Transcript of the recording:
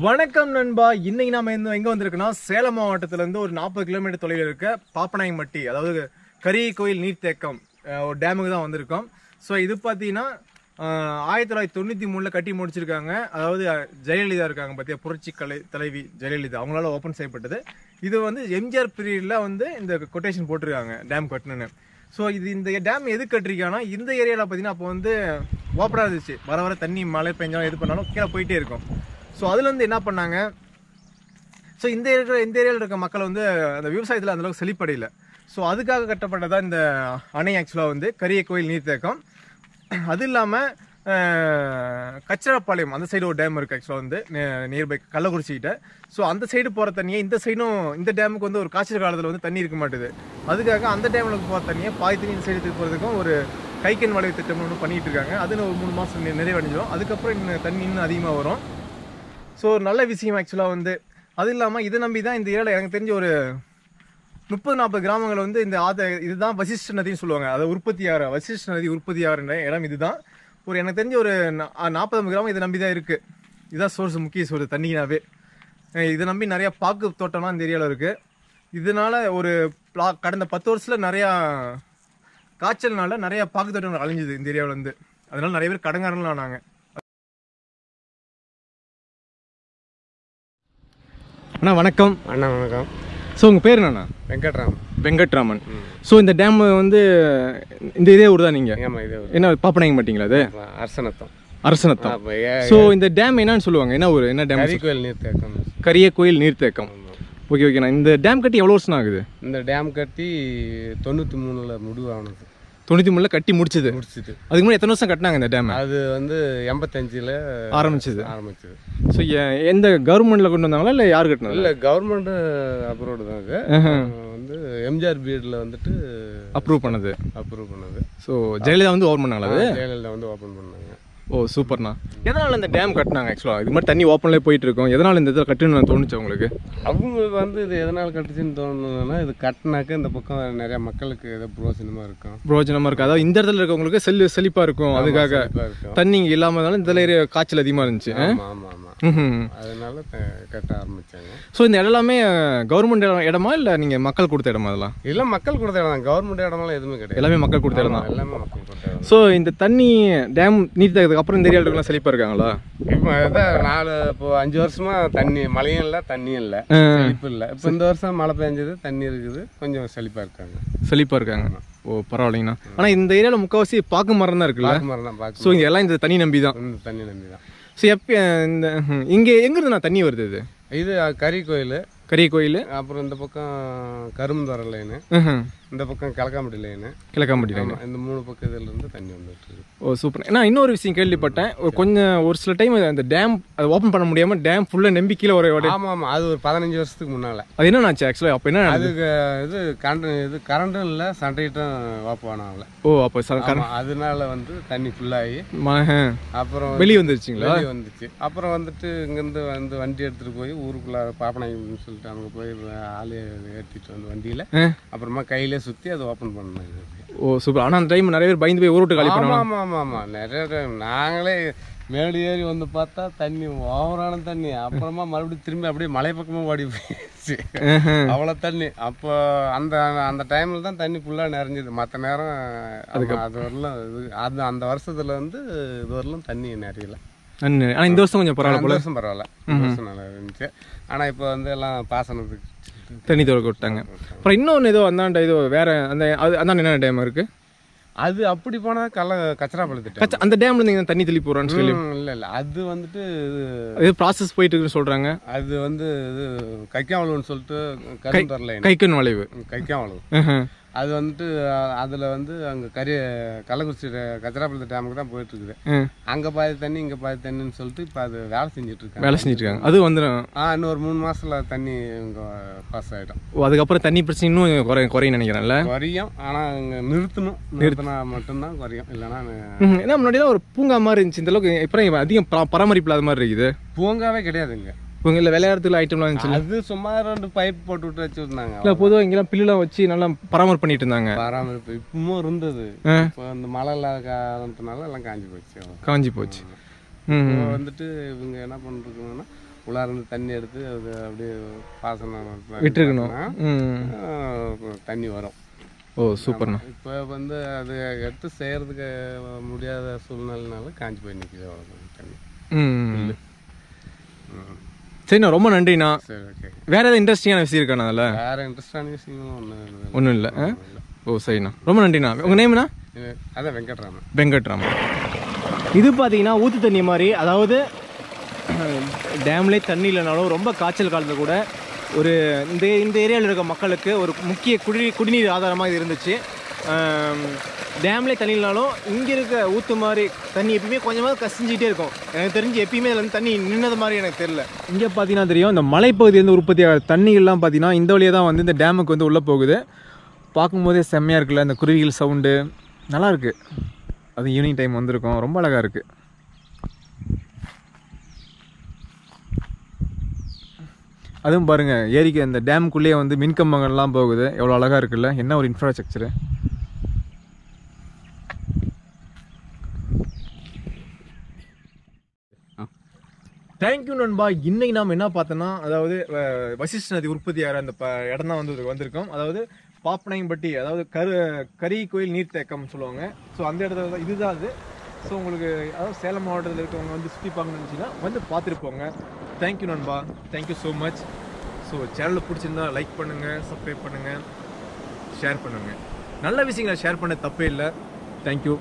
வணக்கம் நண்பா. இன்னைக்கு நாம எங்க வந்திருக்கோம்னா சேலம் மாவட்டத்துல இருந்து ஒரு 40 கிலோமீட்டர் தொலைவில் இருக்க பாப்பநாயக்கன்பட்டி, அதாவது கரிய கோயில் நீர்த்தேக்கம் ஒரு டேமுக்கு தான் வந்திருக்கோம். ஸோ இது பார்த்தீங்கன்னா 1993 கட்டி முடிச்சிருக்காங்க. அதாவது ஜெயலலிதா இருக்காங்க பார்த்தியா, புரட்சி தலைவி ஜெயலலிதா, அவங்களால ஓப்பன் செய்யப்பட்டது. இது வந்து எம்ஜிஆர் பீரியட்ல வந்து இந்த கொட்டேஷன் போட்டிருக்காங்க டேம் கட்டணுன்னு. ஸோ இந்த டேம் எது கட்டிருக்காங்கன்னா, இந்த ஏரியாவில் பார்த்தீங்கன்னா அப்போ வந்து ஓப்பனாக இருந்துச்சு. வர வர தண்ணி மழை பெஞ்சாலும் எது பண்ணாலும் கீழே போயிட்டே இருக்கும். ஸோ அதுலேருந்து என்ன பண்ணாங்க, ஸோ இந்த ஏரியாவில் இருக்க மக்கள் வந்து அந்த விவசாயத்தில் அந்தளவுக்கு செழிப்படையில். ஸோ அதுக்காக கட்டப்பட்டதான் இந்த அணை. ஆக்சுவலாக வந்து கரிய கோயில் நீர்த்தேக்கம். அது இல்லாமல் கச்சராப்பாளையம் அந்த சைடு ஒரு டேம் இருக்குது. ஆக்சுவலாக வந்து நியர்பை கள்ளக்குறிச்சிக்கிட்ட. ஸோ அந்த சைடு போகிற தண்ணியை இந்த சைடும், இந்த டேமுக்கு வந்து ஒரு காய்ச்சல் காலத்தில் வந்து தண்ணி இருக்க மாட்டுது. அதுக்காக அந்த டேமில் போகிற தண்ணியை பாதி தண்ணி இந்த சைடு போகிறதுக்கும் ஒரு கைக்கன் வளைவு திட்டம் ஒன்று பண்ணிகிட்டு இருக்காங்க. அது ஒரு 3 மாதம் நிறைவடைஞ்சிடும். அதுக்கப்புறம் இன்னும் தண்ணி இன்னும் அதிகமாக வரும். ஸோ ஒரு நல்ல விஷயம் ஆக்சுவலாக வந்து. அது இல்லாமல் இதை நம்பி தான் இந்த ஏரியாவில் எனக்கு தெரிஞ்ச ஒரு 30-40 கிராமங்கள் வந்து இந்த இதுதான் வசிஷ்ட நதின்னு சொல்லுவாங்க. அதை வசிஷ்ட நதி உற்பத்தி ஆகிற இடம் இதுதான். ஒரு எனக்கு தெரிஞ்ச ஒரு 40 கிராமம் இதை நம்பி தான் இருக்குது. இதுதான் சோர்ஸ், முக்கிய சோர்ஸ் தண்ணினாவே. இதை நம்பி நிறையா பாக்கு தோட்டம்லாம் இந்த ஏரியாவில் இருக்குது. இதனால் ஒரு கடந்த 10 வருஷத்தில் நிறையா காய்ச்சல்னால நிறையா பாக்கு தோட்டங்கள் அழிஞ்சுது இந்த ஏரியாவில் வந்து. அதனால நிறைய பேர் கடங்காரங்களும் ஆனாங்க. அண்ணா வணக்கம். அண்ணா வணக்கம். ஸோ உங்கள் பேர் என்னண்ணா? வெங்கட்ராமன். ஸோ இந்த டேம் வந்து இந்த இதே ஊர் தான் நீங்கள்? ஆமாம், இது என்ன பாப்பநாயக்கன்பட்டிங்களா? அது அரசனத்தம். ஸோ இந்த டேம் என்னன்னு சொல்லுவாங்க, என்ன ஊர், என்ன டேம்? கரிய கோயில் நீர்த்தேக்கம். கரிய கோயில் நீர்த்தேக்கம். ஓகேண்ணா. இந்த டேம் கட்டி எவ்வளோ வருஷம் ஆகுது? இந்த டேம் கட்டி 93 முடிவானது. 93 கட்டி முடிச்சது. அதுக்கு முன்னாடி எத்தனை வருஷம் கட்டினாங்க இந்த டேம்? அது வந்து 85 ஆரம்பிச்சது. ஸோ எந்த கவர்மெண்ட்ல கொண்டு வந்தாங்களா இல்லை யார் கட்டினது? இல்லை, கவர்மெண்ட் அப்ரூவ்டு தான். அது வந்து எம்ஜிஆர் பீரியட்ல வந்துட்டு அப்ரூவ் பண்ணது. ஸோ ஜெயலலிதா வந்து ஓப்பன் பண்ணாங்களா? அது ஜெயலலிதா வந்து ஓப்பன் பண்ணாங்க. ஓ சூப்பர்ண்ணா. எதனால் இந்த டேம் கட்டினாங்க ஆக்சுவலாக? இது மாதிரி தண்ணி ஓப்பன்லேயே போயிட்டு இருக்கோம். எதனால் இந்த இதில் கட்டணும்னு தோணுச்சு உங்களுக்கு? அவங்களுக்கு வந்து இது எதனால் கட்டுச்சுன்னு தோணுதுன்னா, இது கட்டினாக்க இந்த பக்கம் நிறைய மக்களுக்கு ஏதோ பிரயோஜனமாக இருக்கும். அதாவது இந்த இடத்துல இருக்கவங்களுக்கு செழிப்பாக இருக்கும். அதுக்காக தண்ணி இங்கே இல்லாமல் இந்த ஏரியா காய்ச்சல் அதிகமாக இருந்துச்சு. ஆமாம், அதனால கட்ட ஆரம்பிச்சாங்க. ஸோ இந்த இடம் எல்லாமே கவர்மெண்ட் இடமா இல்லை நீங்கள் மக்கள் கொடுத்த இடமா? அதெல்லாம் இல்லை, மக்கள் கொடுத்த இடம் தான். கவர்மெண்ட் இடமெல்லாம் எதுவுமே கிடையாது. எல்லாமே மக்கள் கொடுத்த இடம் தான். எல்லாமே மக்கள் கொடுத்த இடம். ஸோ இந்த தண்ணி டேம் நீர்த்ததுக்கு அப்புறம் இந்த ஏரியாவுக்குலாம் செழிப்பாக இருக்காங்களா? இப்போ அதான் இப்போ 5 வருஷமா தண்ணி மழையும் இல்லை, தண்ணியும் இல்லை, செழிப்பு இல்லை. இப்போ இந்த வருஷம் மழை பெஞ்சது, தண்ணி இருக்குது, கொஞ்சம் செழிப்பாக இருக்காங்க. ஓ பரவாயில்லைங்கண்ணா. ஆனால் இந்த ஏரியாவில் முக்கால்வாசி பாக்கு மரம் தான் இருக்குல்ல? மரம் தான். ஸோ இங்கே எல்லாம் இந்த தண்ணி நம்பி தான். ஸோ எப்போ இந்த இங்கே எங்கேருந்து தண்ணி வருது? இது கரிய கோயில். அப்புறம் இந்த பக்கம் கரும்புந்தோர லைனு, இந்த பக்கம் கிழக்காம்பட்டி லைனு. இந்த 3 பக்கம் இதுல இருந்து தண்ணி வந்துட்டு இருக்கு. ஓ சூப்பர். ஏன்னா இன்னொரு விஷயம் கேள்விப்பட்டேன், ஒரு சில டைம் அந்த டேம் அதை ஓப்பன் பண்ண முடியாம டேம் ஃபுல்லா நம்பி கீழே வர. ஆமாம், அது ஒரு 15 வருஷத்துக்கு முன்னால. அது என்ன ஆச்சு ஆக்சுவலாக? அப்போ என்ன அதுக்கு இது கரண்டும் இல்லை, சண்டையிட்டும் ஓப்பன் ஆனாங்கல்ல. ஓ அப்போ அதனால வந்து தண்ணி ஃபுல்லாகி அப்புறம் வெளியே வந்துருச்சுங்களா? வந்துச்சு. அப்புறம் வந்துட்டு இங்கேருந்து வந்து வண்டி எடுத்துகிட்டு போய் ஊருக்குள்ள பாப்பநாயக்கன்னு சொல்லிட்டு அங்கே போய் ஆளு ஏற்றிட்டு வந்து வண்டியில் அப்புறமா கையிலே சுற்றி அதை ஓப்பன் பண்ணாங்க. ஓ சூப்பர். ஆனால் அந்த டைம் நிறைய பேர் பயந்து போய் ஊர் விட்டு காலி பண்ணுவாங்க. ஆமாம், நிறைய டைம் நாங்களே மேடு ஏறி வந்து பார்த்தா தண்ணி ஓவரான தண்ணி. அப்புறமா மறுபடியும் திரும்பி அப்படியே மலை பக்கமாக ஓடி போயிடுச்சு. அவ்வளோ தண்ணி. அப்போ அந்த டைமில் தான் தண்ணி ஃபுல்லாக நிறைஞ்சிது. மற்ற நேரம் அது வரலாம். அந்த வருஷத்தில் வந்து இது வரலாம் தண்ணி நிறையல. ஆனால் இந்த வருஷம் கொஞ்சம் பரவாயில்ல. இந்த வருஷம் பரவாயில்ல, நல்லா இருந்துச்சு. ஆனால் இப்போ வந்து எல்லாம் பாசனத்துக்கு தண்ணி திறக்க விட்டாங்க. அப்புறம் இன்னொன்று ஏதோ அந்தாண்ட ஏதோ வேற அந்தாண்ட என்ன டேம் இருக்கு? அது அப்படி போனால் கச்சராப்பாளையம் அந்த டேம்ல நீங்க தண்ணி தெளி போறான்னு சொல்லி. இல்லை, அது வந்துட்டு இது ப்ராசஸ் போயிட்டு இருக்குன்னு சொல்றாங்க. அது வந்து இது கைக்காவளவுன்னு சொல்லிட்டு கைக்கன் வளைவு. அது வந்துட்டு அதில் வந்து அங்கே கள்ளக்குறிச்சி கச்சராப்பாளையம் டேமுக்கு தான் போயிட்டு இருக்குது. அங்கே பாதி தண்ணி, இங்கே பாதி தண்ணின்னு சொல்லிட்டு இப்போ அது வேலை செஞ்சுட்டு இருக்காங்க. அது வந்துடும். இன்னொரு 3 மாசத்துல தண்ணி இங்கே பாஸ் ஆகிடும். அதுக்கப்புறம் தண்ணி பிரச்சனை இன்னும் குறையும் நினைக்கிறேன்ல? குறையும். ஆனால் இங்கே நிறுத்தினா மட்டும்தான் குறையும். இல்லைன்னா ஏன்னா முன்னாடிலாம் ஒரு பூங்கா மாதிரி இருந்துச்சு. இந்த அளவுக்கு இப்போ அதிகம் பராமரிப்பு இல்லாத மாதிரி இருக்குது. பூங்காவே கிடையாதுங்க. இல்லை விளையாடுறதுல ஐட்டம்லாம் இருந்துச்சு. அது சும்மா 2 பைப் போட்டு விட்டு வச்சுருந்தாங்க. இல்லை பொதுவாக இங்கெல்லாம் பில்லுலாம் வச்சு நல்லா பராமரிப்பு பண்ணிட்டு இருந்தாங்க. இப்பவும் இருந்தது. இப்போ அந்த மழை இல்லாத காரணத்தினால எல்லாம் காஞ்சி போச்சு. இப்போ வந்துட்டு இவங்க என்ன பண்ணிருக்காங்கன்னா உள்ளார்ந்து தண்ணி எடுத்து அது அப்படியே பாசனம் விட்டுருக்கணும். தண்ணி வரும். ஓ சூப்பர்ண்ணா. இப்போ வந்து அது எடுத்து செய்கிறதுக்கு முடியாத சூழ்நிலைனால காஞ்சி போய் நிற்கிது அவ்வளோதான் தண்ணி. சரிண்ணா, ரொம்ப நன்றிண்ணா. சரி, ஓகே. வேற ஏதாவது இன்ட்ரெஸ்டிங்கான விஷயம் இருக்காண்ணா அதில்? வேறு இன்ட்ரெஸ்டான விஷயங்களும் ஒன்றும் இல்லை. ஓ சரிண்ணா, ரொம்ப நன்றிண்ணா. உங்கள் நேம்ண்ணா? அதான் வெங்கட்ராமன். வெங்கட்ராமன். இது பார்த்தீங்கன்னா ஊற்று தண்ணி மாதிரி, அதாவது டேம்லேயே தண்ணி இல்லைனாலும் ரொம்ப காய்ச்சல் காலத்தில் கூட ஒரு இந்த ஏரியாவில் இருக்க மக்களுக்கு ஒரு முக்கிய குடிநீர் ஆதாரமாக இது இருந்துச்சு. டேம்லேயே தண்ணி இல்லைனாலும் இங்கே இருக்க ஊற்று மாதிரி தண்ணி எப்பயுமே கொஞ்சமாக கசிஞ்சிகிட்டே இருக்கும். எனக்கு தெரிஞ்சு எப்பயுமே அதில் வந்து தண்ணி நின்னது மாதிரி எனக்கு தெரியல. இங்கே பார்த்தீங்கன்னா தெரியும், இந்த மலைப்பகுதியிலேருந்து உற்பத்தி ஆகிற தண்ணிகள்லாம் பார்த்தீங்கன்னா இந்த வழியாக தான் வந்து இந்த டேமுக்கு வந்து உள்ளே போகுது. பார்க்கும்போதே செம்மையாக இருக்குல்ல, இந்த குருவிகள் சவுண்டு நல்லாயிருக்கு. அது ஈவினிங் டைம் வந்திருக்கும், ரொம்ப அழகாக இருக்குது. அதுவும் பாருங்கள், ஏரிக்கு அந்த டேமுக்குள்ளேயே வந்து மின்கம்பங்கள்லாம் போகுது. எவ்வளோ அழகாக இருக்குல்ல, என்ன ஒரு இன்ஃப்ராஸ்ட்ரக்சரு. தேங்க்யூ நண்பா. இன்னைக்கு நாம் என்ன பார்த்தோன்னா, அதாவது வசிஷ்ட நதி உற்பத்தி ஆகிற அந்த இடம் தான் வந்து வந்திருக்கோம். அதாவது பாப்பனாயம்பட்டி, அதாவது கரி கோயில் நீர்த்தேக்கம் சொல்லுவாங்க. ஸோ அந்த இடத்துல தான் இதுதான் அது. ஸோ உங்களுக்கு அதாவது சேலம் மாவட்டத்தில் இருக்கவங்க வந்து சுற்றி பார்க்கணும்னு நினச்சிங்கன்னா வந்து பார்த்துட்டு போங்க. தேங்க்யூ நண்பா, தேங்க்யூ ஸோ மச். ஸோ சேனலில் பிடிச்சிருந்தா லைக் பண்ணுங்கள், சப்ஸ்கிரைப் பண்ணுங்கள், ஷேர் பண்ணுங்கள். நல்ல விஷயங்களை ஷேர் பண்ண தப்பே இல்லை. தேங்க்யூ.